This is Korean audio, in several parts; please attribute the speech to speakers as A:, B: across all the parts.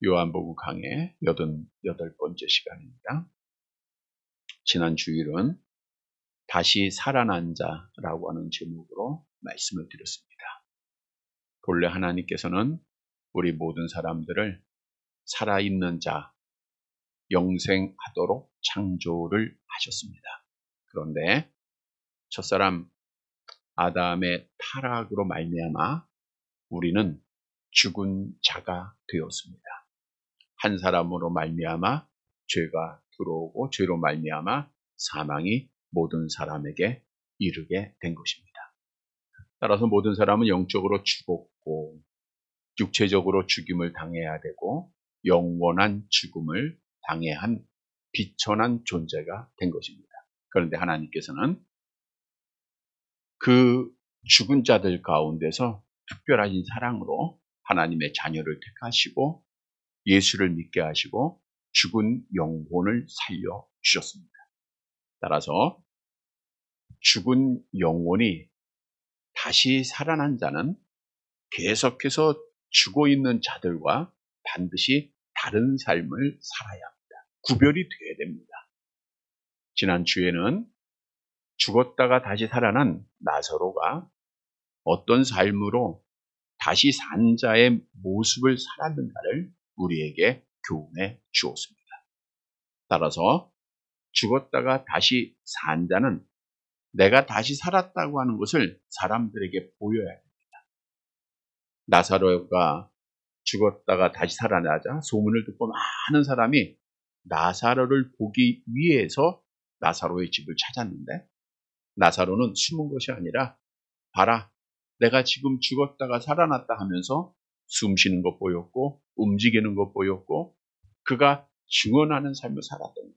A: 요한복음 강의 88번째 시간입니다. 지난 주일은 다시 살아난 자라고 하는 제목으로 말씀을 드렸습니다. 본래 하나님께서는 우리 모든 사람들을 살아있는 자, 영생하도록 창조를 하셨습니다. 그런데 첫사람 아담의 타락으로 말미암아 우리는 죽은 자가 되었습니다. 한 사람으로 말미암아 죄가 들어오고 죄로 말미암아 사망이 모든 사람에게 이르게 된 것입니다. 따라서 모든 사람은 영적으로 죽었고 육체적으로 죽임을 당해야 되고 영원한 죽음을 당해야 한 비천한 존재가 된 것입니다. 그런데 하나님께서는 그 죽은 자들 가운데서 특별한 사랑으로 하나님의 자녀를 택하시고 예수를 믿게 하시고 죽은 영혼을 살려주셨습니다. 따라서 죽은 영혼이 다시 살아난 자는 계속해서 죽어 있는 자들과 반드시 다른 삶을 살아야 합니다. 구별이 되어야 됩니다. 지난 주에는 죽었다가 다시 살아난 나사로가 어떤 삶으로 다시 산 자의 모습을 살았는가를 우리에게 교훈해 주었습니다. 따라서 죽었다가 다시 산 자는 내가 다시 살았다고 하는 것을 사람들에게 보여야 합니다. 나사로가 죽었다가 다시 살아나자 소문을 듣고 많은 사람이 나사로를 보기 위해서 나사로의 집을 찾았는데 나사로는 숨은 것이 아니라 봐라, 내가 지금 죽었다가 살아났다 하면서 숨 쉬는 것 보였고 움직이는 것 보였고 그가 증언하는 삶을 살았던 거예요.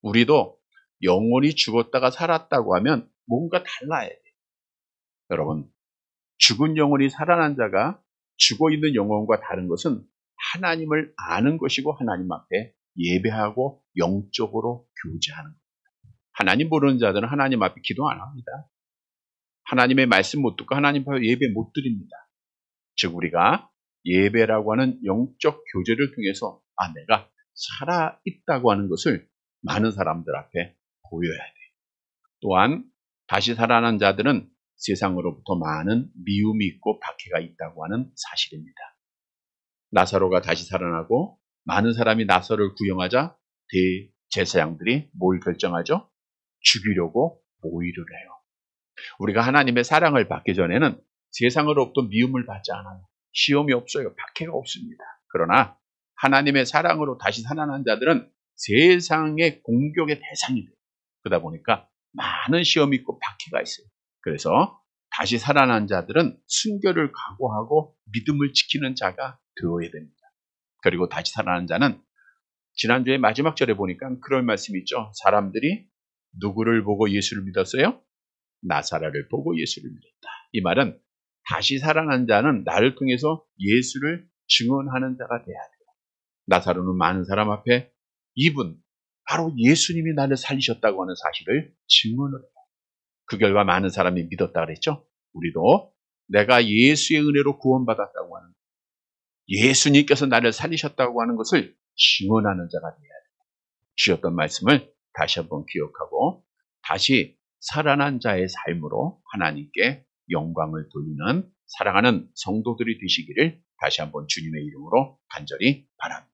A: 우리도 영혼이 죽었다가 살았다고 하면 뭔가 달라야 돼요. 여러분, 죽은 영혼이 살아난 자가 죽어 있는 영혼과 다른 것은 하나님을 아는 것이고 하나님 앞에 예배하고 영적으로 교제하는 겁니다. 하나님 모르는 자들은 하나님 앞에 기도 안 합니다. 하나님의 말씀 못 듣고 하나님 앞에 예배 못 드립니다. 즉 우리가 예배라고 하는 영적 교제를 통해서 내가 살아있다고 하는 것을 많은 사람들 앞에 보여야 돼요. 또한 다시 살아난 자들은 세상으로부터 많은 미움이 있고 박해가 있다고 하는 사실입니다. 나사로가 다시 살아나고 많은 사람이 나사로를 구경하자 대제사장들이 뭘 결정하죠? 죽이려고 모의를 해요. 우리가 하나님의 사랑을 받기 전에는 세상으로부터 미움을 받지 않아요. 시험이 없어요. 박해가 없습니다. 그러나 하나님의 사랑으로 다시 살아난 자들은 세상의 공격의 대상이 돼요. 그러다 보니까 많은 시험이 있고 박해가 있어요. 그래서 다시 살아난 자들은 순교를 각오하고 믿음을 지키는 자가 되어야 됩니다. 그리고 다시 살아난 자는 지난주에 마지막 절에 보니까 그런 말씀이 있죠. 사람들이 누구를 보고 예수를 믿었어요? 나사로를 보고 예수를 믿었다. 이 말은 다시 살아난 자는 나를 통해서 예수를 증언하는 자가 돼야 돼요. 나사로는 많은 사람 앞에 이분 바로 예수님이 나를 살리셨다고 하는 사실을 증언을 해요. 그 결과 많은 사람이 믿었다 그랬죠. 우리도 내가 예수의 은혜로 구원받았다고 하는 예수님께서 나를 살리셨다고 하는 것을 증언하는 자가 돼야 돼요. 주셨던 말씀을 다시 한번 기억하고 다시 살아난 자의 삶으로 하나님께 영광을 돌리는 사랑하는 성도들이 되시기를 다시 한번 주님의 이름으로 간절히 바랍니다.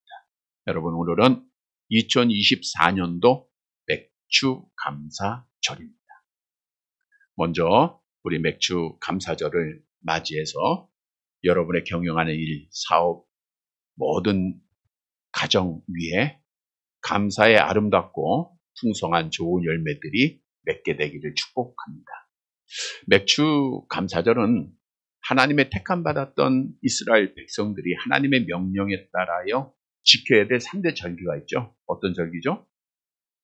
A: 여러분, 오늘은 2024년도 맥주 감사절입니다. 먼저 우리 맥주 감사절을 맞이해서 여러분의 경영하는 일, 사업, 모든 가정 위에 감사의 아름답고 풍성한 좋은 열매들이 맺게 되기를 축복합니다. 맥주 감사절은 하나님의 택함 받았던 이스라엘 백성들이 하나님의 명령에 따라여 지켜야 될 3대 절기가 있죠. 어떤 절기죠?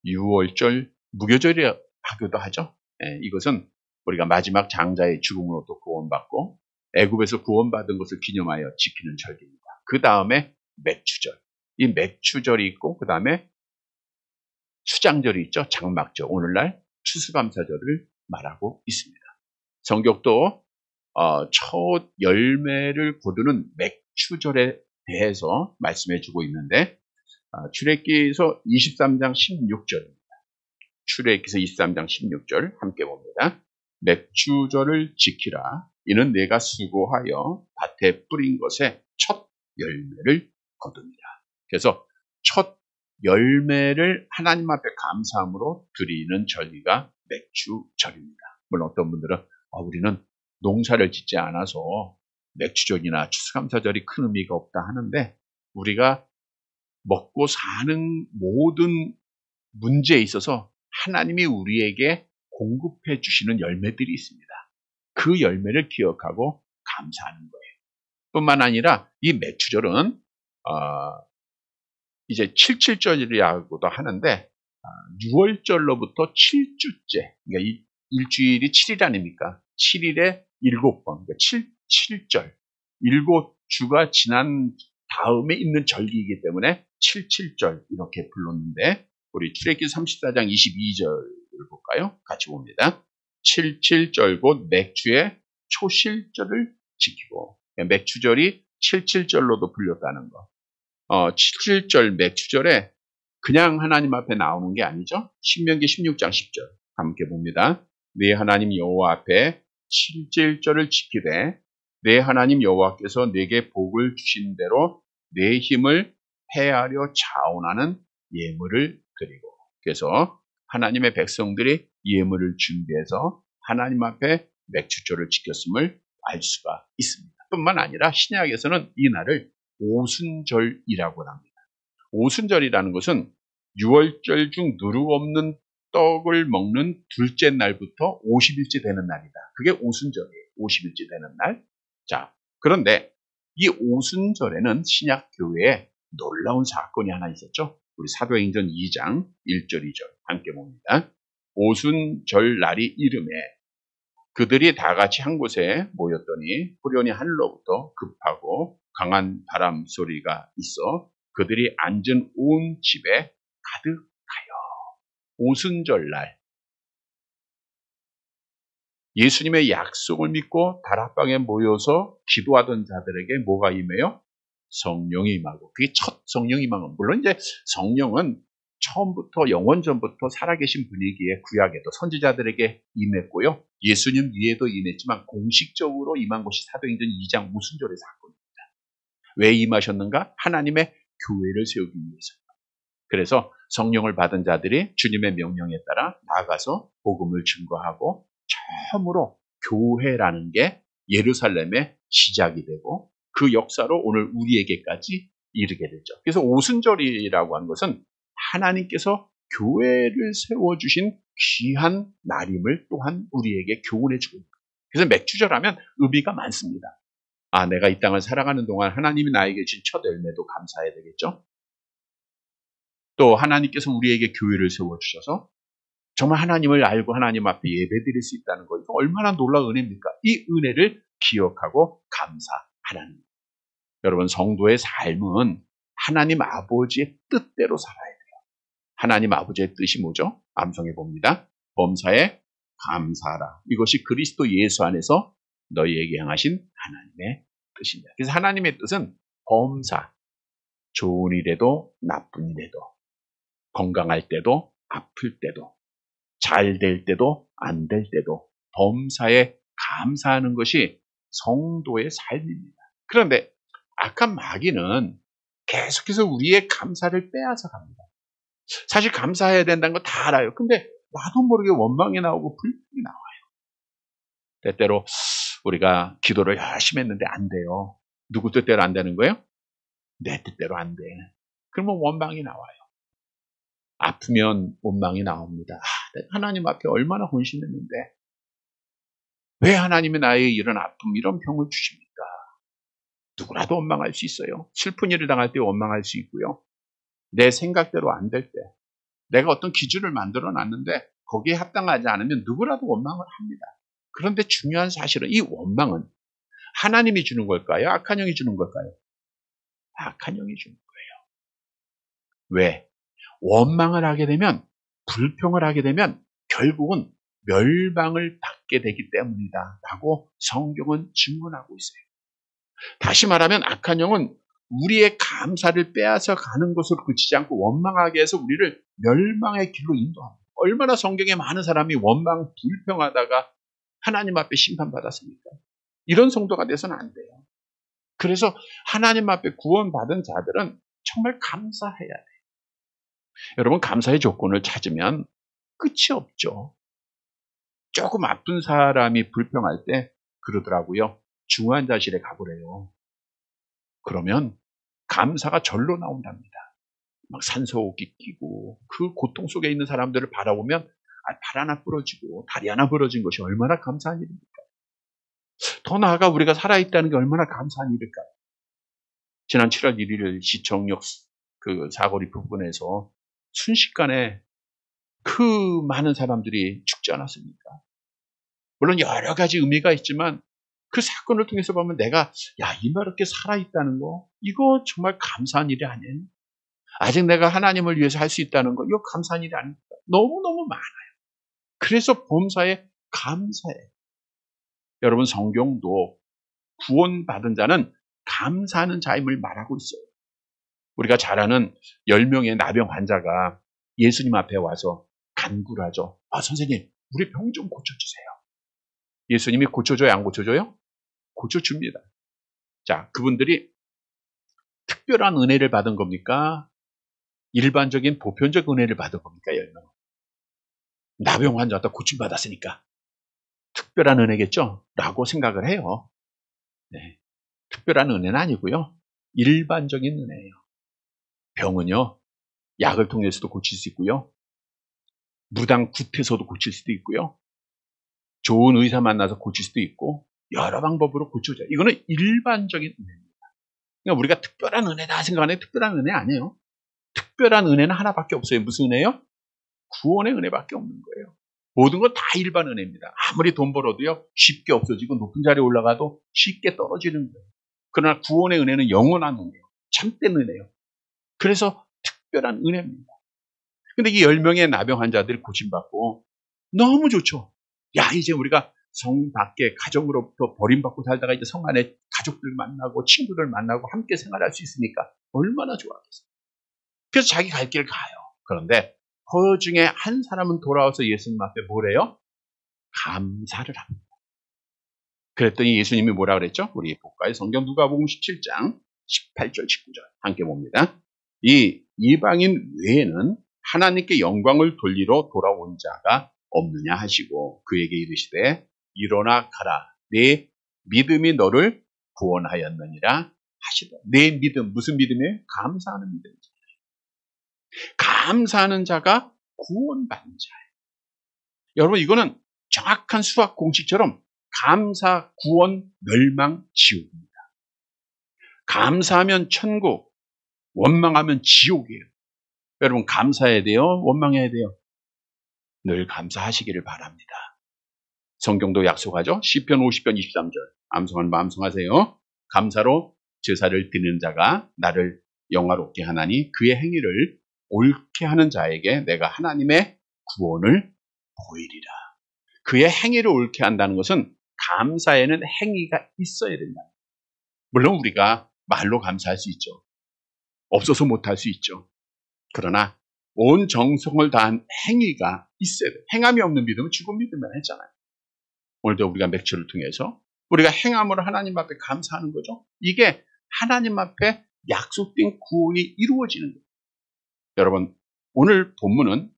A: 유월절, 무교절이라 하기도 하죠. 이것은 우리가 마지막 장자의 죽음으로부터 구원받고 애굽에서 구원받은 것을 기념하여 지키는 절기입니다. 그 다음에 맥주절. 이 맥주절이 있고 그 다음에 수장절이 있죠. 장막절. 오늘날 추수감사절을 말하고 있습니다. 성경도 첫 열매를 거두는 맥주절에 대해서 말씀해 주고 있는데 출애기서 23장 16절입니다. 출애기서 23장 16절 함께 봅니다. 맥주절을 지키라. 이는 내가 수고하여 밭에 뿌린 것에 첫 열매를 거둡니다. 그래서 첫 열매를 하나님 앞에 감사함으로 드리는 절기가 맥주절입니다. 물론 어떤 분들은 우리는 농사를 짓지 않아서 맥주절이나 추수감사절이 큰 의미가 없다 하는데, 우리가 먹고 사는 모든 문제에 있어서 하나님이 우리에게 공급해 주시는 열매들이 있습니다. 그 열매를 기억하고 감사하는 거예요. 뿐만 아니라 이 맥주절은 이제 77절이라고도 하는데 6월절로부터 7주째, 그러니까 이 일주일이 7일 아닙니까? 7일에 7번, 그러니까 7절, 7주가 지난 다음에 있는 절기이기 때문에 77절 이렇게 불렀는데, 우리 출애기 34장 22절을 볼까요? 같이 봅니다. 77절 곧 맥주의 초실절을 지키고, 맥주절이 77절로도 불렸다는 거. 77절 맥주절에 그냥 하나님 앞에 나오는 게 아니죠. 신명기 16장 10절 함께 봅니다. 네 하나님 여호와 앞에 77절을 지키되 내 하나님 여호와께서 내게 복을 주신 대로 내 힘을 헤아려 자원하는 예물을 드리고, 그래서 하나님의 백성들이 예물을 준비해서 하나님 앞에 맥주절을 지켰음을 알 수가 있습니다. 뿐만 아니라 신약에서는 이 날을 오순절이라고 합니다. 오순절이라는 것은 6월절 중 누룩 없는 떡을 먹는 둘째 날부터 50일째 되는 날이다. 그게 오순절이에요. 50일째 되는 날. 자, 그런데 이 오순절에는 신약 교회에 놀라운 사건이 하나 있었죠. 우리 사도행전 2장 1절 2절 함께 봅니다. 오순절 날이 이름에 그들이 다 같이 한 곳에 모였더니 후련히 하늘로부터 급하고 강한 바람 소리가 있어 그들이 앉은 온 집에 가득하여. 오순절 날 예수님의 약속을 믿고 다락방에 모여서 기도하던 자들에게 뭐가 임해요? 성령이 임하고, 그게 첫 성령이 임하는. 물론 이제 성령은 처음부터 영원전부터 살아계신 분이기에 구약에도 선지자들에게 임했고요. 예수님 위에도 임했지만 공식적으로 임한 것이 사도행전 2장 오순절의 사건입니다. 왜 임하셨는가? 하나님의 교회를 세우기 위해서. 그래서 성령을 받은 자들이 주님의 명령에 따라 나가서 복음을 증거하고 처음으로 교회라는 게 예루살렘의 시작이 되고 그 역사로 오늘 우리에게까지 이르게 되죠. 그래서 오순절이라고 하는 것은 하나님께서 교회를 세워주신 귀한 날임을 또한 우리에게 교훈해 주고 있습니다. 그래서 맥주절 하면 의미가 많습니다. 내가 이 땅을 살아가는 동안 하나님이 나에게 주신 첫 열매도 감사해야 되겠죠. 또 하나님께서 우리에게 교회를 세워주셔서 정말 하나님을 알고 하나님 앞에 예배드릴 수 있다는 것, 얼마나 놀라운 은혜입니까? 이 은혜를 기억하고 감사하라는 거예요. 여러분, 성도의 삶은 하나님 아버지의 뜻대로 살아야 돼요. 하나님 아버지의 뜻이 뭐죠? 암송해 봅니다. 범사에 감사하라. 이것이 그리스도 예수 안에서 너희에게 향하신 하나님의 뜻입니다. 그래서 하나님의 뜻은 범사, 좋은 일에도 나쁜 일에도, 건강할 때도 아플 때도, 잘 될 때도 안 될 때도 범사에 감사하는 것이 성도의 삶입니다. 그런데 악한 마귀는 계속해서 우리의 감사를 빼앗아 갑니다. 사실 감사해야 된다는 거 다 알아요. 근데 나도 모르게 원망이 나오고 불평이 나와요. 때때로 우리가 기도를 열심히 했는데 안 돼요. 누구 뜻대로 안 되는 거예요? 내 뜻대로 안 돼. 그러면 원망이 나와요. 아프면 원망이 나옵니다. 하나님 앞에 얼마나 헌신했는데 왜 하나님이 나의 이런 아픔, 이런 병을 주십니까? 누구라도 원망할 수 있어요. 슬픈 일을 당할 때 원망할 수 있고요. 내 생각대로 안 될 때, 내가 어떤 기준을 만들어 놨는데 거기에 합당하지 않으면 누구라도 원망을 합니다. 그런데 중요한 사실은 이 원망은 하나님이 주는 걸까요? 악한 영이 주는 걸까요? 악한 영이 주는 거예요. 왜? 원망을 하게 되면, 불평을 하게 되면 결국은 멸망을 받게 되기 때문이다 라고 성경은 증언하고 있어요. 다시 말하면 악한 영은 우리의 감사를 빼앗아 가는 것으로 그치지 않고 원망하게 해서 우리를 멸망의 길로 인도합니다. 얼마나 성경에 많은 사람이 원망 불평하다가 하나님 앞에 심판받았습니까? 이런 성도가 돼서는 안 돼요. 그래서 하나님 앞에 구원받은 자들은 정말 감사해야 돼요. 여러분, 감사의 조건을 찾으면 끝이 없죠. 조금 아픈 사람이 불평할 때 그러더라고요. 중환자실에 가보래요. 그러면 감사가 절로 나온답니다. 막 산소호흡기 끼고 그 고통 속에 있는 사람들을 바라보면 발 하나 부러지고 다리 하나 부러진 것이 얼마나 감사한 일입니까? 더 나아가 우리가 살아있다는 게 얼마나 감사한 일일까요? 지난 7월 1일 시청역 그 사거리 부근에서 순식간에 그 많은 사람들이 죽지 않았습니까? 물론 여러 가지 의미가 있지만 그 사건을 통해서 보면 내가 이렇게 살아있다는 거 이거 정말 감사한 일이 아니에요. 아직 내가 하나님을 위해서 할 수 있다는 거 이거 감사한 일이 아닙니까? 너무너무 많아요. 그래서 범사에 감사해요. 여러분, 성경도 구원받은 자는 감사하는 자임을 말하고 있어요. 우리가 잘 아는 10명의 나병 환자가 예수님 앞에 와서 간구를 하죠. 선생님, 우리 병 좀 고쳐주세요. 예수님이 고쳐줘요, 안 고쳐줘요? 고쳐줍니다. 자, 그분들이 특별한 은혜를 받은 겁니까? 일반적인 보편적 은혜를 받은 겁니까? 10명. 나병 환자가 고침받았으니까 특별한 은혜겠죠? 라고 생각을 해요. 네. 특별한 은혜는 아니고요. 일반적인 은혜예요. 병은요, 약을 통해서도 고칠 수 있고요. 무당 굿해서도 고칠 수도 있고요. 좋은 의사 만나서 고칠 수도 있고 여러 방법으로 고쳐져요. 이거는 일반적인 은혜입니다. 그러니까 우리가 특별한 은혜다 생각하는 특별한 은혜 아니에요. 특별한 은혜는 하나밖에 없어요. 무슨 은혜요? 구원의 은혜밖에 없는 거예요. 모든 건 다 일반 은혜입니다. 아무리 돈 벌어도요, 쉽게 없어지고 높은 자리에 올라가도 쉽게 떨어지는 거예요. 그러나 구원의 은혜는 영원한 은혜예요. 참된 은혜예요. 그래서 특별한 은혜입니다. 근데 이 10명의 나병 환자들이 고침받고 너무 좋죠. 이제 우리가 성 밖에 가정으로부터 버림받고 살다가 이제 성 안에 가족들 만나고 친구들 만나고 함께 생활할 수 있으니까 얼마나 좋았겠어요. 그래서 자기 갈 길 가요. 그런데 그 중에 한 사람은 돌아와서 예수님 앞에 뭐래요? 감사를 합니다. 그랬더니 예수님이 뭐라 그랬죠? 우리 볼까요? 성경 누가복음 17장 18절 19절 함께 봅니다. 이 이방인 외에는 하나님께 영광을 돌리러 돌아온 자가 없느냐 하시고 그에게 이르시되 일어나 가라. 네 믿음이 너를 구원하였느니라 하시더. 내 믿음, 무슨 믿음이에요? 감사하는 믿음이죠. 감사하는 자가 구원받는 자예요. 여러분, 이거는 정확한 수학 공식처럼 감사, 구원, 멸망, 지옥입니다. 감사하면 천국, 원망하면 지옥이에요. 여러분, 감사해야 돼요? 원망해야 돼요? 늘 감사하시기를 바랍니다. 성경도 약속하죠? 시편 50편 23절 암송하는 마음 암송하세요. 감사로 제사를 드리는 자가 나를 영화롭게 하나니 그의 행위를 옳게 하는 자에게 내가 하나님의 구원을 보이리라. 그의 행위를 옳게 한다는 것은 감사에는 행위가 있어야 된다. 물론 우리가 말로 감사할 수 있죠. 없어서 못할 수 있죠. 그러나 온 정성을 다한 행위가 있어야 돼요. 행함이 없는 믿음은 죽은 믿음만 했잖아요. 오늘도 우리가 맥주를 통해서 우리가 행함으로 하나님 앞에 감사하는 거죠. 이게 하나님 앞에 약속된 구원이 이루어지는 거예요. 여러분, 오늘 본문은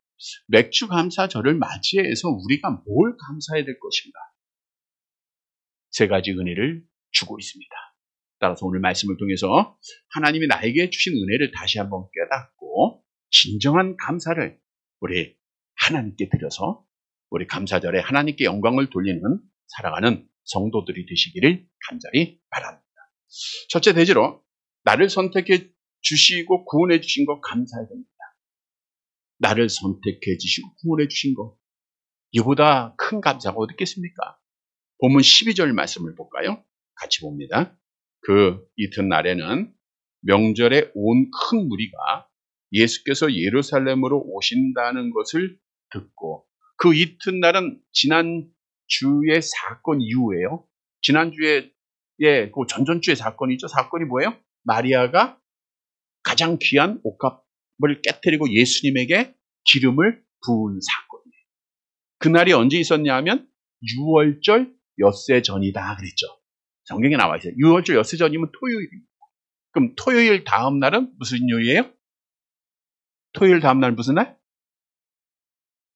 A: 맥주 감사절을 맞이해서 우리가 뭘 감사해야 될 것인가? 세 가지 은혜를 주고 있습니다. 따라서 오늘 말씀을 통해서 하나님이 나에게 주신 은혜를 다시 한번 깨닫고 진정한 감사를 우리 하나님께 드려서 우리 감사절에 하나님께 영광을 돌리는 살아가는 성도들이 되시기를 간절히 바랍니다. 첫째 대지로 나를 선택해 주시고 구원해 주신 것 감사해야 됩니다. 나를 선택해 주시고 구원해 주신 것, 이보다 큰 감사가 어디 있겠습니까? 본문 12절 말씀을 볼까요? 같이 봅니다. 그 이튿날에는 명절에 온 큰 무리가 예수께서 예루살렘으로 오신다는 것을 듣고, 그 이튿날은 지난주의 사건 이후에요. 지난주에 그 전전주의 사건이죠. 사건이 뭐예요? 마리아가 가장 귀한 옷값을 깨뜨리고 예수님에게 기름을 부은 사건이에요. 그날이 언제 있었냐 하면 6월절 엿새 전이다 그랬죠. 성경에 나와 있어요. 6월절 엿새 전이면 토요일입니다. 그럼 토요일 다음 날은 무슨 요일이에요? 토요일 다음 날 무슨 날?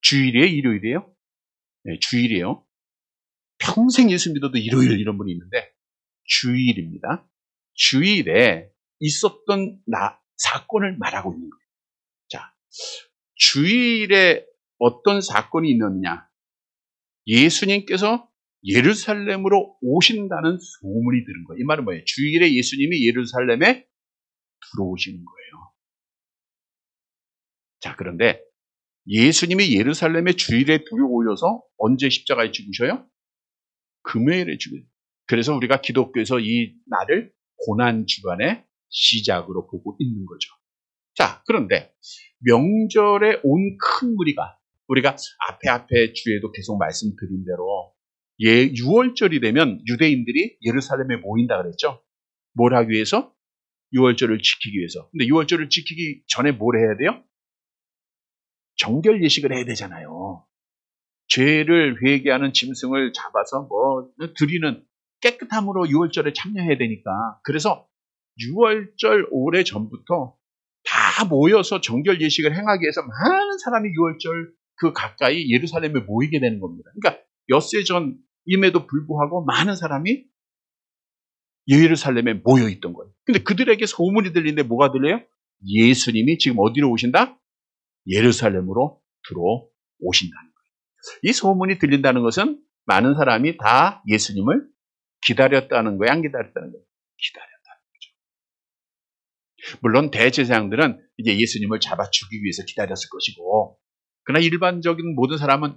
A: 주일이에요? 일요일이에요? 네, 주일이에요. 평생 예수 믿어도 일요일 이런 분이 있는데 주일입니다. 주일에 있었던 사건을 말하고 있는 거예요. 자, 주일에 어떤 사건이 있느냐? 예수님께서 예루살렘으로 오신다는 소문이 들은 거예요. 이 말은 뭐예요? 주일에 예수님이 예루살렘에 들어오시는 거예요. 자, 그런데 예수님이 예루살렘에 주일에 들어오셔서 언제 십자가에 죽으셔요? 금요일에 죽어요. 그래서 우리가 기독교에서 이 날을 고난주간의 시작으로 보고 있는 거죠. 자, 그런데 명절에 온 큰 무리가 우리가 앞에 주에도 계속 말씀드린 대로 6월절이 되면 유대인들이 예루살렘에 모인다 그랬죠. 뭘 하기 위해서? 6월절을 지키기 위해서. 근데 6월절을 지키기 전에 뭘 해야 돼요? 정결 예식을 해야 되잖아요. 죄를 회개하는 짐승을 잡아서 드리는 깨끗함으로 6월절에 참여해야 되니까. 그래서 6월절 오래 전부터 다 모여서 정결 예식을 행하기 위해서 많은 사람이 6월절 그 가까이 예루살렘에 모이게 되는 겁니다. 그러니까 엿새 전임에도 불구하고 많은 사람이 예루살렘에 모여 있던 거예요. 근데 그들에게 소문이 들리는데 뭐가 들려요? 예수님이 지금 어디로 오신다? 예루살렘으로 들어오신다는 거예요. 이 소문이 들린다는 것은 많은 사람이 다 예수님을 기다렸다는 거예요? 안 기다렸다는 거예요? 기다렸다는 거죠. 물론 대제사장들은 이제 예수님을 잡아 죽이기 위해서 기다렸을 것이고, 그러나 일반적인 모든 사람은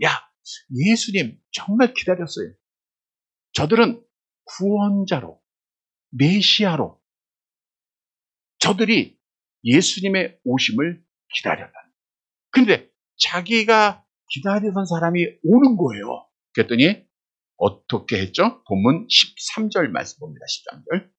A: 예수님 정말 기다렸어요. 저들은 구원자로, 메시아로 저들이 예수님의 오심을 기다렸다. 근데 자기가 기다리던 사람이 오는 거예요. 그랬더니 어떻게 했죠? 본문 13절 말씀 봅니다. 13절.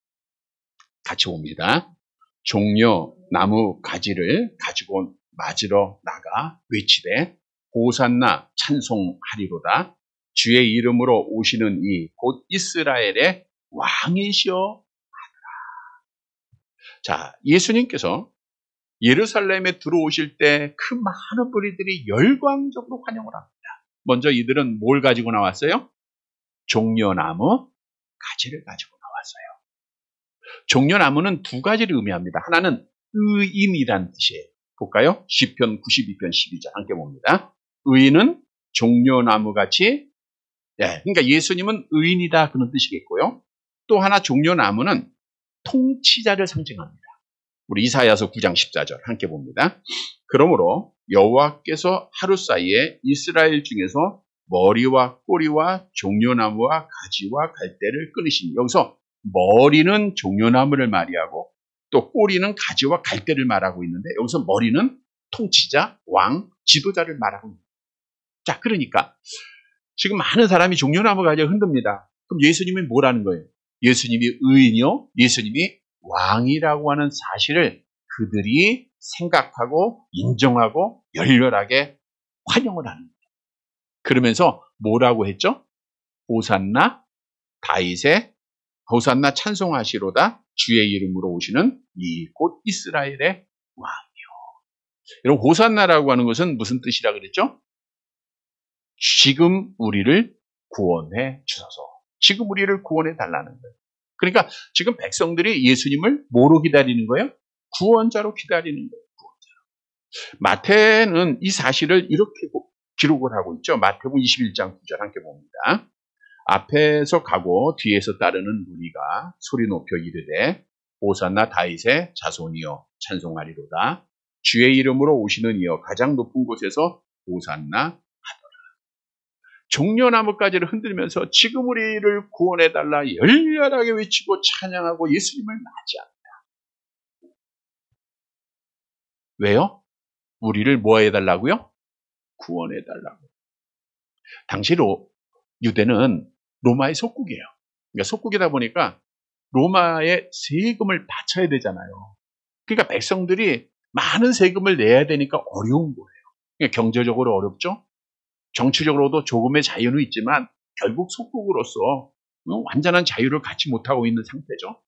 A: 같이 봅니다. 종려 나무 가지를 가지고 맞으러 나가 외치되 호산나 찬송하리로다. 주의 이름으로 오시는 이 곧 이스라엘의 왕이시여 하더라. 자, 예수님께서 예루살렘에 들어오실 때 그 많은 무리들이 열광적으로 환영을 합니다. 먼저 이들은 뭘 가지고 나왔어요? 종려나무 가지를 가지고 나왔어요. 종려나무는 두 가지를 의미합니다. 하나는 의인이란 뜻이에요. 볼까요? 시편 92편 12절 함께 봅니다. 의인은 종려나무 같이, 그러니까 예수님은 의인이다 그런 뜻이겠고요. 또 하나 종려나무는 통치자를 상징합니다. 우리 이사야서 9장 14절 함께 봅니다. 그러므로 여호와께서 하루 사이에 이스라엘 중에서 머리와 꼬리와 종려나무와 가지와 갈대를 끊으시니, 여기서 머리는 종려나무를 말하고 또 꼬리는 가지와 갈대를 말하고 있는데, 여기서 머리는 통치자, 왕, 지도자를 말하고 있습니다. 자, 그러니까 지금 많은 사람이 종려나무 가지를 흔듭니다. 그럼 예수님이 뭐라는 거예요? 예수님이 의인이요, 예수님이 왕이라고 하는 사실을 그들이 생각하고 인정하고 열렬하게 환영을 하는 거예요. 그러면서 뭐라고 했죠? 호산나 다윗의 호산나 찬송하시로다. 주의 이름으로 오시는 이 곧 이스라엘의 왕이요. 여러분, 호산나라고 하는 것은 무슨 뜻이라 그랬죠? 지금 우리를 구원해 주소서. 지금 우리를 구원해 달라는 거예요. 그러니까 지금 백성들이 예수님을 뭐로 기다리는 거예요? 구원자로 기다리는 거예요. 구원자로. 마태는 이 사실을 이렇게 기록을 하고 있죠. 마태복음 21장 9절 함께 봅니다. 앞에서 가고 뒤에서 따르는 무리가 소리 높여 이르되 호산나 다윗의 자손이여 찬송하리로다. 주의 이름으로 오시는 이여 가장 높은 곳에서 호산나 하더라. 종려나무가지를 흔들면서 지금 우리를 구원해달라 열렬하게 외치고 찬양하고 예수님을 맞이합니다. 왜요? 우리를 뭐 해달라고요? 구원해달라고. 당시 유대는 로마의 속국이에요. 그러니까 속국이다 보니까 로마에 세금을 바쳐야 되잖아요. 그러니까 백성들이 많은 세금을 내야 되니까 어려운 거예요. 그러니까 경제적으로 어렵죠. 정치적으로도 조금의 자유는 있지만 결국 속국으로서 완전한 자유를 갖지 못하고 있는 상태죠.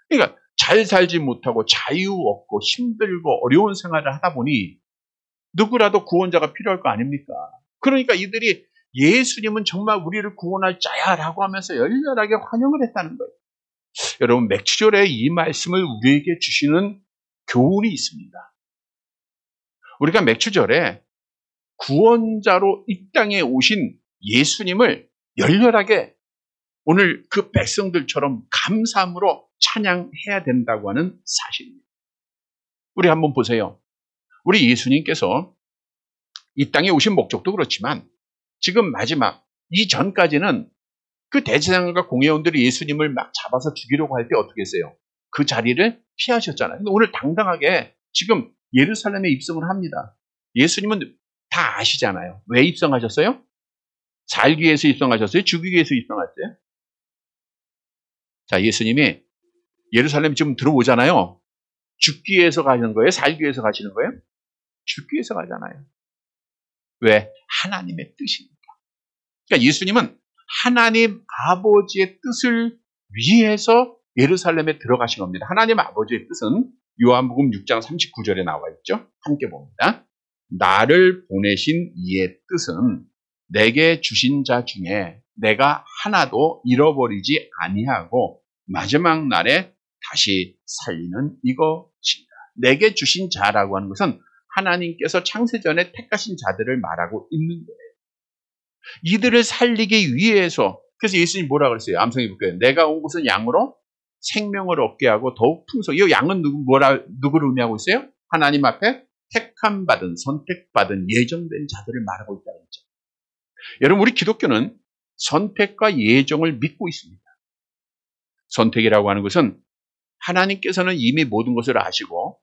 A: 그러니까 잘 살지 못하고 자유 없고 힘들고 어려운 생활을 하다 보니 누구라도 구원자가 필요할 거 아닙니까? 그러니까 이들이 예수님은 정말 우리를 구원할 자야라고 하면서 열렬하게 환영을 했다는 거예요. 여러분, 맥추절에 이 말씀을 우리에게 주시는 교훈이 있습니다. 우리가 맥추절에 구원자로 이 땅에 오신 예수님을 열렬하게 오늘 그 백성들처럼 감사함으로 찬양해야 된다고 하는 사실입니다. 우리 한번 보세요. 우리 예수님께서 이 땅에 오신 목적도 그렇지만 지금 마지막 이전까지는 그 대제사장과 공회원들이 예수님을 막 잡아서 죽이려고 할 때 어떻게 했어요? 그 자리를 피하셨잖아요. 근데 오늘 당당하게 지금 예루살렘에 입성을 합니다. 예수님은 다 아시잖아요. 왜 입성하셨어요? 살기 위해서 입성하셨어요? 죽이기 위해서 입성하셨어요? 자, 예수님이 예루살렘 지금 들어오잖아요. 죽기 위해서 가시는 거예요? 살기 위해서 가시는 거예요? 죽기 위해서 가잖아요. 왜? 하나님의 뜻이니까. 그러니까 예수님은 하나님 아버지의 뜻을 위해서 예루살렘에 들어가신 겁니다. 하나님 아버지의 뜻은 요한복음 6장 39절에 나와 있죠. 함께 봅니다. 나를 보내신 이의 뜻은 내게 주신 자 중에 내가 하나도 잃어버리지 아니하고 마지막 날에 다시 살리는 이것입니다. 내게 주신 자라고 하는 것은 하나님께서 창세전에 택하신 자들을 말하고 있는 거예요. 이들을 살리기 위해서, 그래서 예수님이 뭐라 그랬어요? 암송해 볼게요. 내가 온 것은 양으로 생명을 얻게 하고 더욱 풍성. 이 양은 누구를 의미하고 있어요? 하나님 앞에 택함 받은, 선택받은, 예정된 자들을 말하고 있다는 거죠. 여러분, 우리 기독교는 선택과 예정을 믿고 있습니다. 선택이라고 하는 것은 하나님께서는 이미 모든 것을 아시고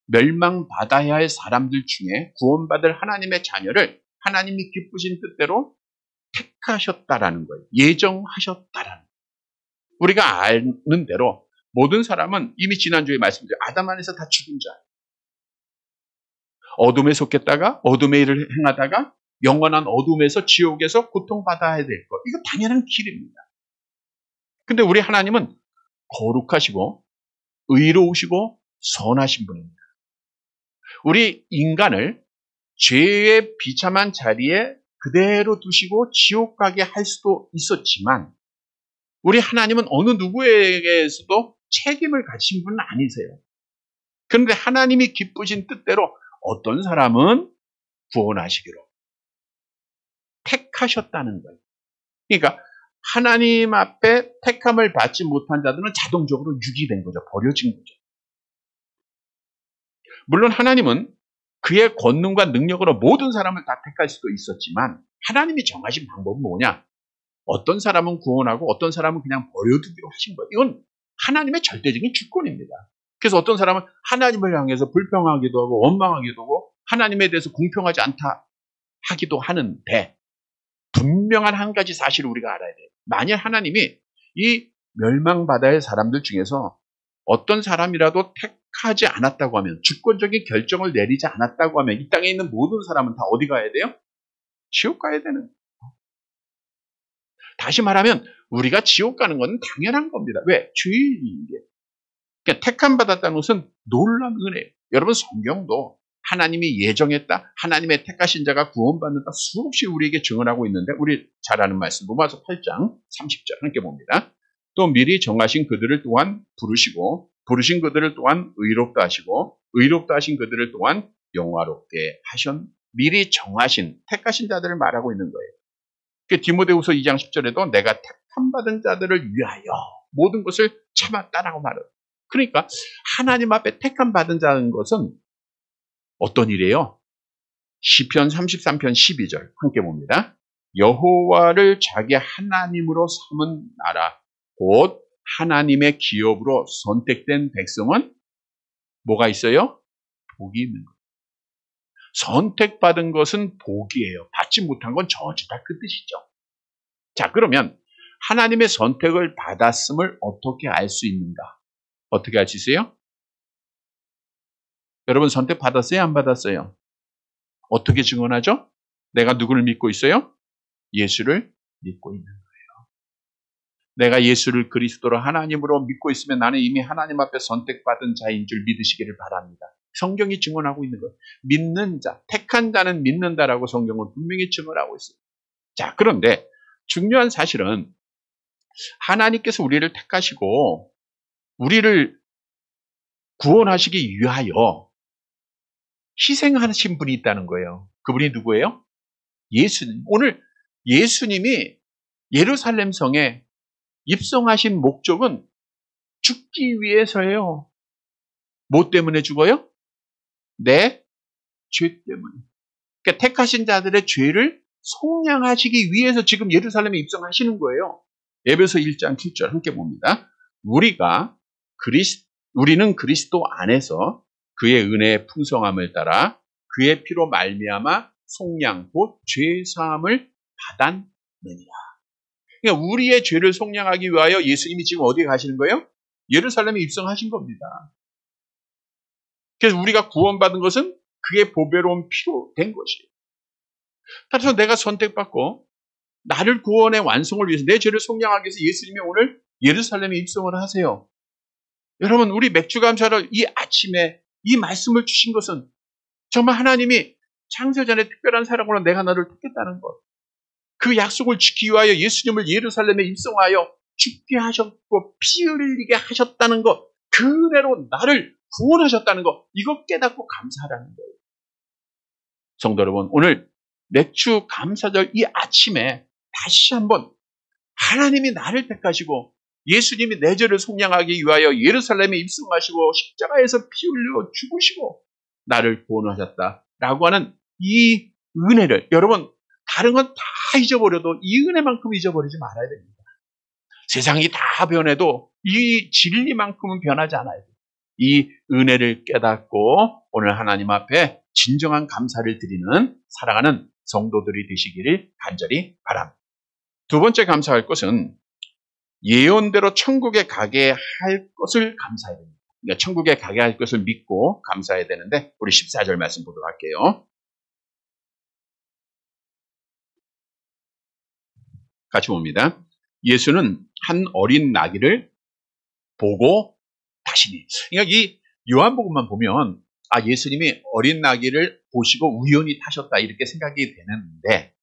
A: 멸망받아야 할 사람들 중에 구원받을 하나님의 자녀를 하나님이 기쁘신 뜻대로 택하셨다라는 거예요. 예정하셨다라는 거예요. 우리가 아는 대로 모든 사람은 이미 지난주에 말씀드린 아담 안에서 다 죽은 자. 어둠에 속했다가 어둠의 일을 행하다가 영원한 어둠에서 지옥에서 고통받아야 될 것. 이거 당연한 길입니다. 근데 우리 하나님은 거룩하시고 의로우시고 선하신 분입니다. 우리 인간을 죄의 비참한 자리에 그대로 두시고 지옥 가게 할 수도 있었지만 우리 하나님은 어느 누구에게서도 책임을 가진 분은 아니세요. 그런데 하나님이 기쁘신 뜻대로 어떤 사람은 구원하시기로 택하셨다는 거예요. 그러니까 하나님 앞에 택함을 받지 못한 자들은 자동적으로 유기된 거죠. 버려진 거죠. 물론 하나님은 그의 권능과 능력으로 모든 사람을 다 택할 수도 있었지만 하나님이 정하신 방법은 뭐냐? 어떤 사람은 구원하고 어떤 사람은 그냥 버려두기로 하신 거예요. 이건 하나님의 절대적인 주권입니다. 그래서 어떤 사람은 하나님을 향해서 불평하기도 하고 원망하기도 하고 하나님에 대해서 공평하지 않다 하기도 하는데 분명한 한 가지 사실을 우리가 알아야 돼요. 만약 하나님이 이 멸망받아야 할 사람들 중에서 어떤 사람이라도 택하지 않았다고 하면, 주권적인 결정을 내리지 않았다고 하면 이 땅에 있는 모든 사람은 다 어디 가야 돼요? 지옥 가야 되는 거예요. 다시 말하면 우리가 지옥 가는 건 당연한 겁니다. 왜? 죄인인데. 그러니까 택함 받았다는 것은 놀라운 은혜예요. 여러분, 성경도 하나님이 예정했다, 하나님의 택하신 자가 구원받는다 수없이 우리에게 증언하고 있는데 우리 잘 아는 말씀 로마서 8장 30절 함께 봅니다. 또 미리 정하신 그들을 또한 부르시고 부르신 그들을 또한 의롭다 하시고 의롭다 하신 그들을 또한 영화롭게 하셨. 미리 정하신 택하신 자들을 말하고 있는 거예요. 디모데후서 2장 10절에도 내가 택함 받은 자들을 위하여 모든 것을 참았다라고 말해요. 그러니까 하나님 앞에 택함 받은 자인 것은 어떤 일이에요? 시편 33편 12절 함께 봅니다. 여호와를 자기 하나님으로 삼은 나라 곧 하나님의 기업으로 선택된 백성은 뭐가 있어요? 복이 있는 거예요. 선택받은 것은 복이에요. 받지 못한 건 저주다 그 뜻이죠. 자, 그러면 하나님의 선택을 받았음을 어떻게 알 수 있는가? 어떻게 알 수 있어요? 여러분 선택 받았어요? 안 받았어요? 어떻게 증언하죠? 내가 누구를 믿고 있어요? 예수를 믿고 있는 거예요. 내가 예수를 그리스도로 하나님으로 믿고 있으면 나는 이미 하나님 앞에 선택받은 자인 줄 믿으시기를 바랍니다. 성경이 증언하고 있는 거예요. 믿는 자, 택한 자는 믿는다라고 성경은 분명히 증언하고 있어요. 자, 그런데 중요한 사실은 하나님께서 우리를 택하시고 우리를 구원하시기 위하여 희생하신 분이 있다는 거예요. 그분이 누구예요? 예수님. 오늘 예수님이 예루살렘 성에 입성하신 목적은 죽기 위해서예요. 뭐 때문에 죽어요? 내 죄 때문에. 그러니까 택하신 자들의 죄를 속량하시기 위해서 지금 예루살렘에 입성하시는 거예요. 에베소 1장 7절 함께 봅니다. 우리는 그리스도 안에서 그의 은혜의 풍성함을 따라 그의 피로 말미암아 속량 곧 죄사함을 받았느니라. 그러니까 우리의 죄를 속량하기 위하여 예수님이 지금 어디에 가시는 거예요? 예루살렘에 입성하신 겁니다. 그래서 우리가 구원받은 것은 그의 보배로운 피로 된 것이에요. 따라서 내가 선택받고 나를 구원의 완성을 위해서 내 죄를 속량하기 위해서 예수님이 오늘 예루살렘에 입성을 하세요. 여러분 우리 맥주감사를 이 아침에 이 말씀을 주신 것은 정말 하나님이 창세전에 특별한 사랑으로 내가 너를 택했다는 것. 그 약속을 지키기 위하여 예수님을 예루살렘에 입성하여 죽게 하셨고 피 흘리게 하셨다는 것. 그 은혜로 나를 구원하셨다는 것. 이거 깨닫고 감사하라는 거예요. 성도 여러분 오늘 맥주 감사절 이 아침에 다시 한번 하나님이 나를 택하시고 예수님이 내 죄를 속량하기 위하여 예루살렘에 입성하시고 십자가에서 피 흘려 죽으시고 나를 구원하셨다라고 하는 이 은혜를 여러분 다른 건 다 잊어버려도 이 은혜만큼 잊어버리지 말아야 됩니다. 세상이 다 변해도 이 진리만큼은 변하지 않아야 돼요. 이 은혜를 깨닫고 오늘 하나님 앞에 진정한 감사를 드리는 사랑하는 성도들이 되시기를 간절히 바랍니다. 두 번째 감사할 것은 예언대로 천국에 가게 할 것을 감사해야 됩니다. 그러니까 천국에 가게 할 것을 믿고 감사해야 되는데 우리 14절 말씀 보도록 할게요. 같이 봅니다. 예수는 한 어린 나귀를 보고 타시니. 그러니까 이 요한복음만 보면 예수님이 어린 나귀를 보시고 우연히 타셨다 이렇게 생각이 되는데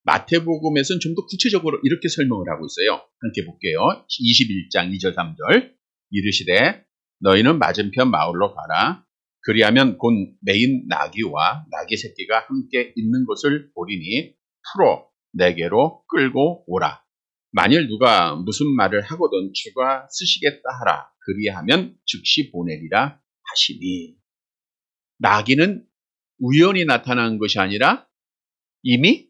A: 마태복음에서는 좀 더 구체적으로 이렇게 설명을 하고 있어요. 함께 볼게요. 21장 2절 3절 이르시되 너희는 맞은편 마을로 가라. 그리하면 곧 메인 나귀와 나귀 새끼가 함께 있는 것을 보리니 풀어 내게로 끌고 오라. 만일 누가 무슨 말을 하거든 주가 쓰시겠다 하라. 그리하면 즉시 보내리라 하시니. 나귀는 우연히 나타난 것이 아니라 이미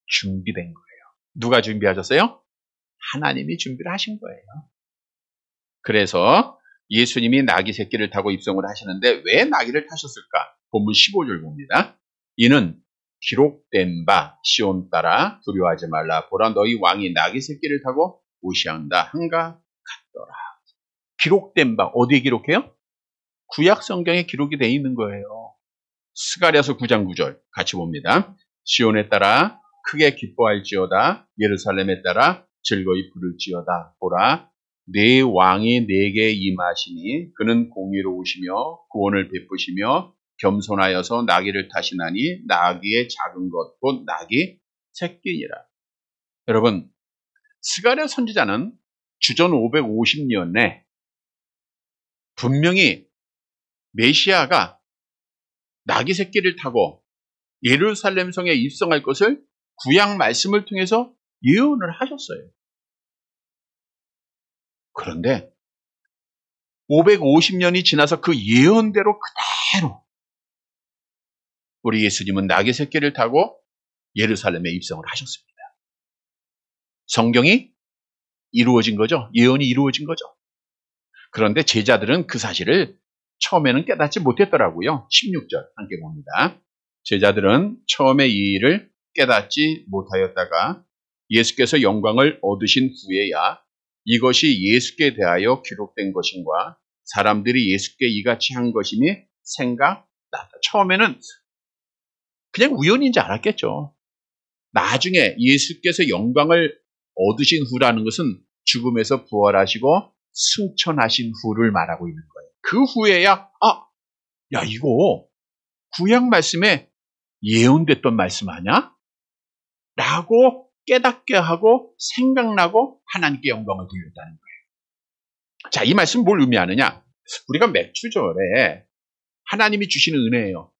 A: 준비된 거예요. 누가 준비하셨어요? 하나님이 준비를 하신 거예요. 그래서 예수님이 나귀 새끼를 타고 입성을 하시는데 왜 나귀를 타셨을까? 본문 15절 봅니다. 이는 기록된 바 시온 따라 두려워하지 말라. 보라 너희 왕이 나귀 새끼를 타고 오시한다 한가 같더라. 기록된 바 어디에 기록해요? 구약 성경에 기록이 되어 있는 거예요. 스가랴서 9장 9절 같이 봅니다. 시온에 따라 크게 기뻐할지어다. 예루살렘에 따라 즐거이 부를지어다. 보라 내 왕이 내게 임하시니 그는 공의로우시며 구원을 베푸시며 겸손하여서 나귀를 타시나니 나귀의 작은 것 곧 나귀 새끼니라. 여러분 스가랴 선지자는 주전 550년에 분명히 메시아가 나귀 새끼를 타고 예루살렘 성에 입성할 것을 구약 말씀을 통해서 예언을 하셨어요. 그런데 550년이 지나서 그 예언대로 그대로 우리 예수님은 나귀 새끼를 타고 예루살렘에 입성을 하셨습니다. 성경이 이루어진 거죠. 예언이 이루어진 거죠. 그런데 제자들은 그 사실을 처음에는 깨닫지 못했더라고요. 16절 함께 봅니다. 제자들은 처음에 이 일을 깨닫지 못하였다가 예수께서 영광을 얻으신 후에야 이것이 예수께 대하여 기록된 것인가 사람들이 예수께 이같이 한 것임이 생각났다. 처음에는 그냥 우연인 줄 알았겠죠. 나중에 예수께서 영광을 얻으신 후라는 것은 죽음에서 부활하시고 승천하신 후를 말하고 있는 거예요. 그 후에야 야 이거 구약 말씀에 예언됐던 말씀 아냐? 라고 깨닫게 하고 생각나고 하나님께 영광을 돌렸다는 거예요. 자, 이 말씀 뭘 의미하느냐? 우리가 몇 주 전에 하나님이 주시는 은혜예요.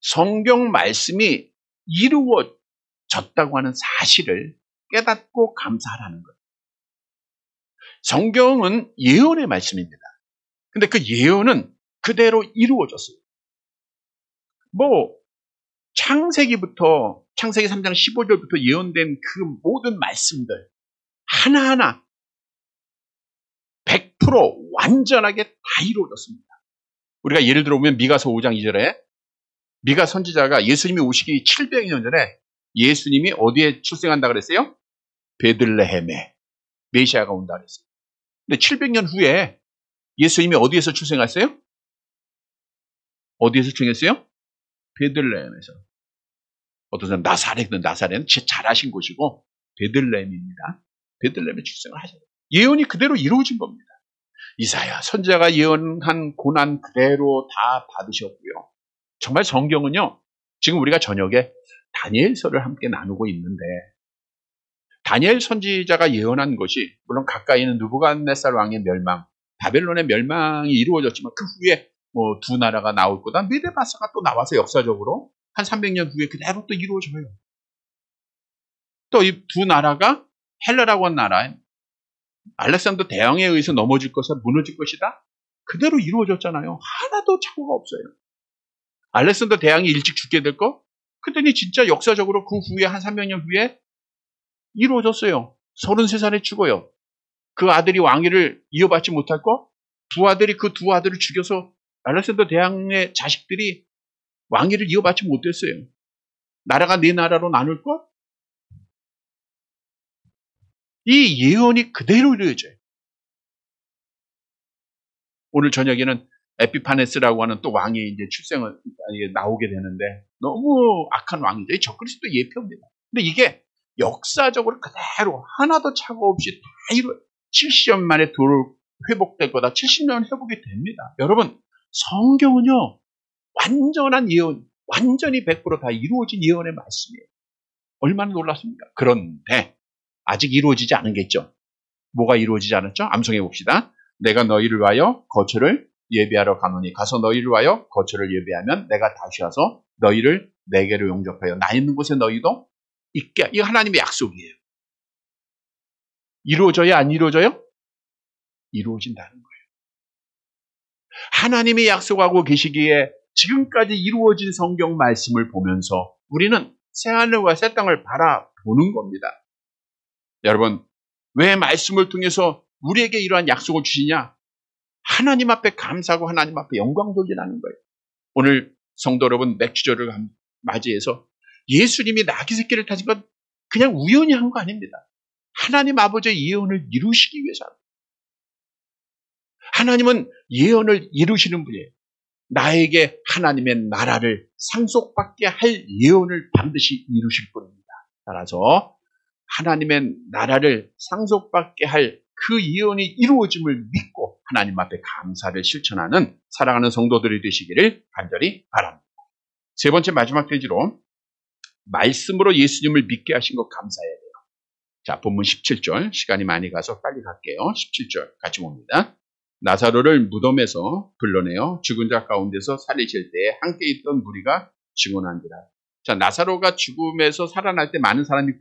A: 성경 말씀이 이루어졌다고 하는 사실을 깨닫고 감사하라는 거예요. 성경은 예언의 말씀입니다. 근데 그 예언은 그대로 이루어졌어요. 창세기 3장 15절부터 예언된 그 모든 말씀들 하나하나 100% 완전하게 다 이루어졌습니다. 우리가 예를 들어 보면 미가서 5장 2절에 미가 선지자가 예수님이 오시기 700년 전에 예수님이 어디에 출생한다 그랬어요? 베들레헴에 메시아가 온다 그랬어요. 근데 700년 후에 예수님이 어디에서 출생했어요? 어디에서 출생했어요? 베들레헴에서. 어떤 사람 나사렛은 진짜 잘하신 곳이고 베들레헴입니다. 베들레헴에 출생을 하셔요. 예언이 그대로 이루어진 겁니다. 이사야 선지자가 예언한 고난 그대로 다 받으셨고요. 정말 성경은요. 지금 우리가 저녁에 다니엘서를 함께 나누고 있는데 다니엘 선지자가 예언한 것이 물론 가까이 있는 느부갓네살 왕의 멸망, 바벨론의 멸망이 이루어졌지만 그 후에 두 나라가 나올 거다. 메데바사가 또 나와서 역사적으로 한 300년 후에 그대로 또 이루어져요. 또 이 두 나라가 헬라라고 한 나라에 알렉산더 대왕에 의해서 넘어질 것이다, 무너질 것이다. 그대로 이루어졌잖아요. 하나도 착오가 없어요. 알렉산더 대왕이 일찍 죽게 될 거, 그랬더니 진짜 역사적으로 그 후에 한 300년 후에 이루어졌어요. 33살에 죽어요. 그 아들이 왕위를 이어받지 못할 거, 두 아들이 그 두 아들을 죽여서 알렉산더 대왕의 자식들이 왕위를 이어받지 못했어요. 나라가 네 나라로 나눌 것? 이 예언이 그대로 이루어져요. 오늘 저녁에는 에피파네스라고 하는 또 왕이 이제 출생을 나오게 되는데 너무 악한 왕이죠. 적그리스도 예표입니다. 근데 이게 역사적으로 그대로 하나도 착오 없이 다 70년 만에 회복될 거다. 70년 회복이 됩니다. 여러분, 성경은요, 완전한 예언, 완전히 100% 다 이루어진 예언의 말씀이에요. 얼마나 놀랐습니까? 그런데 아직 이루어지지 않은겠죠. 뭐가 이루어지지 않았죠? 암송해 봅시다. 내가 너희를 위하여 거처를 예비하러 가노니 가서 너희를 위하여 거처를 예비하면 내가 다시 와서 너희를 내게로 용접하여 나 있는 곳에 너희도 있게. 이거 하나님의 약속이에요. 이루어져야 안 이루어져요? 이루어진다는 거예요. 하나님이 약속하고 계시기에 지금까지 이루어진 성경 말씀을 보면서 우리는 새하늘과 새 땅을 바라보는 겁니다. 여러분, 왜 말씀을 통해서 우리에게 이러한 약속을 주시냐? 하나님 앞에 감사하고 하나님 앞에 영광 돌리라는 거예요. 오늘 성도 여러분 맥주절을 맞이해서 예수님이 나귀 새끼를 타신 건 그냥 우연히 한 거 아닙니다. 하나님 아버지의 예언을 이루시기 위해서 합니다. 하나님은 예언을 이루시는 분이에요. 나에게 하나님의 나라를 상속받게 할 예언을 반드시 이루실 분입니다. 따라서 하나님의 나라를 상속받게 할 그 예언이 이루어짐을 믿고 하나님 앞에 감사를 실천하는 사랑하는 성도들이 되시기를 간절히 바랍니다. 세 번째 마지막 페이지로 말씀으로 예수님을 믿게 하신 것 감사해야 돼요. 자, 본문 17절 시간이 많이 가서 빨리 갈게요. 17절 같이 봅니다. 나사로를 무덤에서 불러내어 죽은 자 가운데서 살리실 때에 함께 있던 무리가 증언한지라. 자, 나사로가 죽음에서 살아날 때 많은 사람이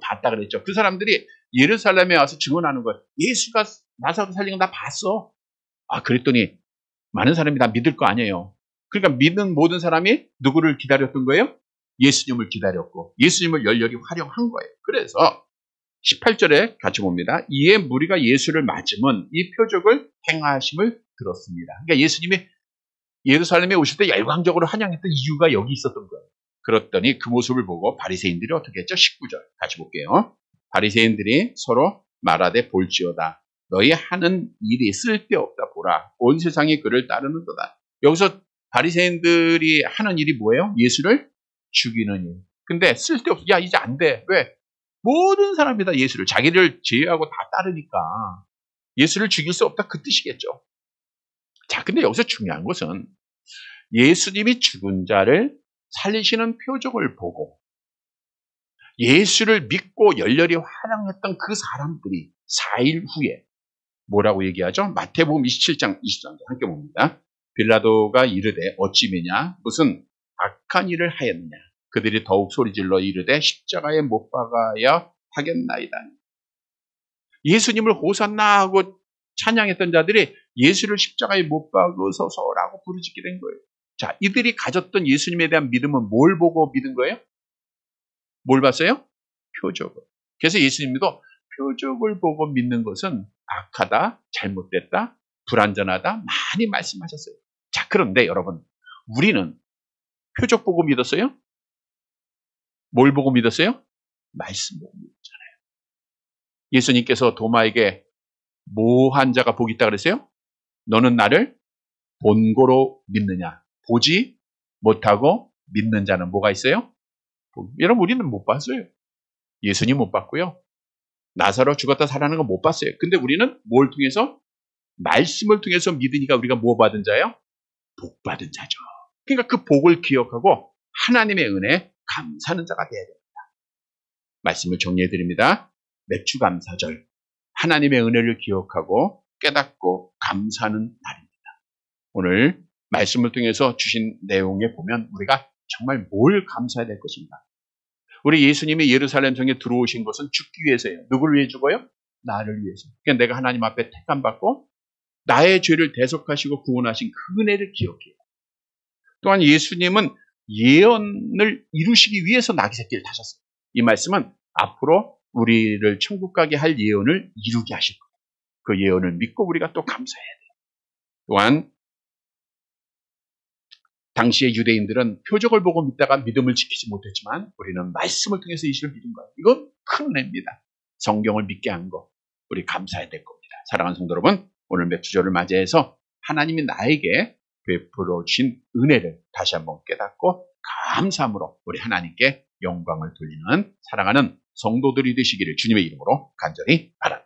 A: 봤다 그랬죠. 그 사람들이 예루살렘에 와서 증언하는 거예요. 예수가 나사로 살린 거 나 봤어. 그랬더니 많은 사람이 다 믿을 거 아니에요. 그러니까 믿는 모든 사람이 누구를 기다렸던 거예요? 예수님을 기다렸고 예수님을 열렬히 활용한 거예요. 그래서 18절에 같이 봅니다. 이에 무리가 예수를 맞으면 이 표적을 행하심을 들었습니다. 그러니까 예수님이 예루살렘에 오실 때 열광적으로 환영했던 이유가 여기 있었던 거예요. 그랬더니 그 모습을 보고 바리새인들이 어떻게 했죠? 19절 같이 볼게요. 바리새인들이 서로 말하되 볼지어다. 너희 하는 일이 쓸데없다 보라. 온 세상이 그를 따르는도다. 여기서 바리새인들이 하는 일이 뭐예요? 예수를 죽이는 일. 근데 쓸데없어. 야, 이제 안 돼. 왜? 모든 사람이 다 예수를 자기를 제외하고 다 따르니까 예수를 죽일 수 없다 그 뜻이겠죠. 자, 근데 여기서 중요한 것은 예수님이 죽은 자를 살리시는 표적을 보고 예수를 믿고 열렬히 환영했던 그 사람들이 4일 후에 뭐라고 얘기하죠? 마태복음 27장 23절 함께 봅니다. 빌라도가 이르되 어찌 미냐 무슨 악한 일을 하였느냐. 그들이 더욱 소리질러 이르되 십자가에 못 박아야 하겠나이다. 예수님을 호산나 하고 찬양했던 자들이 예수를 십자가에 못 박으소서라고 부르짖게 된 거예요. 자, 이들이 가졌던 예수님에 대한 믿음은 뭘 보고 믿은 거예요? 뭘 봤어요? 표적을. 그래서 예수님도 표적을 보고 믿는 것은 악하다, 잘못됐다, 불완전하다 많이 말씀하셨어요. 자, 그런데 여러분, 우리는 표적 보고 믿었어요? 뭘 보고 믿었어요? 말씀 보고 믿었잖아요. 예수님께서 도마에게 뭐 한 자가 복이 있다 그랬어요? 너는 나를 본고로 믿느냐? 보지 못하고 믿는 자는 뭐가 있어요? 여러분, 우리는 못 봤어요. 예수님 못 봤고요. 나사로 죽었다 살아나는 거 못 봤어요. 근데 우리는 뭘 통해서? 말씀을 통해서 믿으니까 우리가 뭐 받은 자예요? 복 받은 자죠. 그러니까 그 복을 기억하고 하나님의 은혜에 감사하는 자가 되어야 됩니다. 말씀을 정리해 드립니다. 매추감사절. 하나님의 은혜를 기억하고 깨닫고 감사하는 날입니다. 오늘 말씀을 통해서 주신 내용에 보면 우리가 정말 뭘 감사해야 될 것인가? 우리 예수님이 예루살렘 성에 들어오신 것은 죽기 위해서예요. 누구를 위해 죽어요? 나를 위해서. 그러니까 내가 하나님 앞에 택함받고 나의 죄를 대속하시고 구원하신 그 은혜를 기억해요. 또한 예수님은 예언을 이루시기 위해서 나귀 새끼를 타셨어요. 이 말씀은 앞으로 우리를 천국 가게 할 예언을 이루게 하실 거예요. 그 예언을 믿고 우리가 또 감사해야 돼요. 또한 당시의 유대인들은 표적을 보고 믿다가 믿음을 지키지 못했지만 우리는 말씀을 통해서 예수를 믿은 거예요. 이건 큰 은혜입니다. 성경을 믿게 한 거 우리 감사해야 될 겁니다. 사랑하는 성도 여러분, 오늘 맥주절을 맞이해서 하나님이 나에게 베풀어 주신 은혜를 다시 한번 깨닫고 감사함으로 우리 하나님께 영광을 돌리는 사랑하는 성도들이 되시기를 주님의 이름으로 간절히 바랍니다.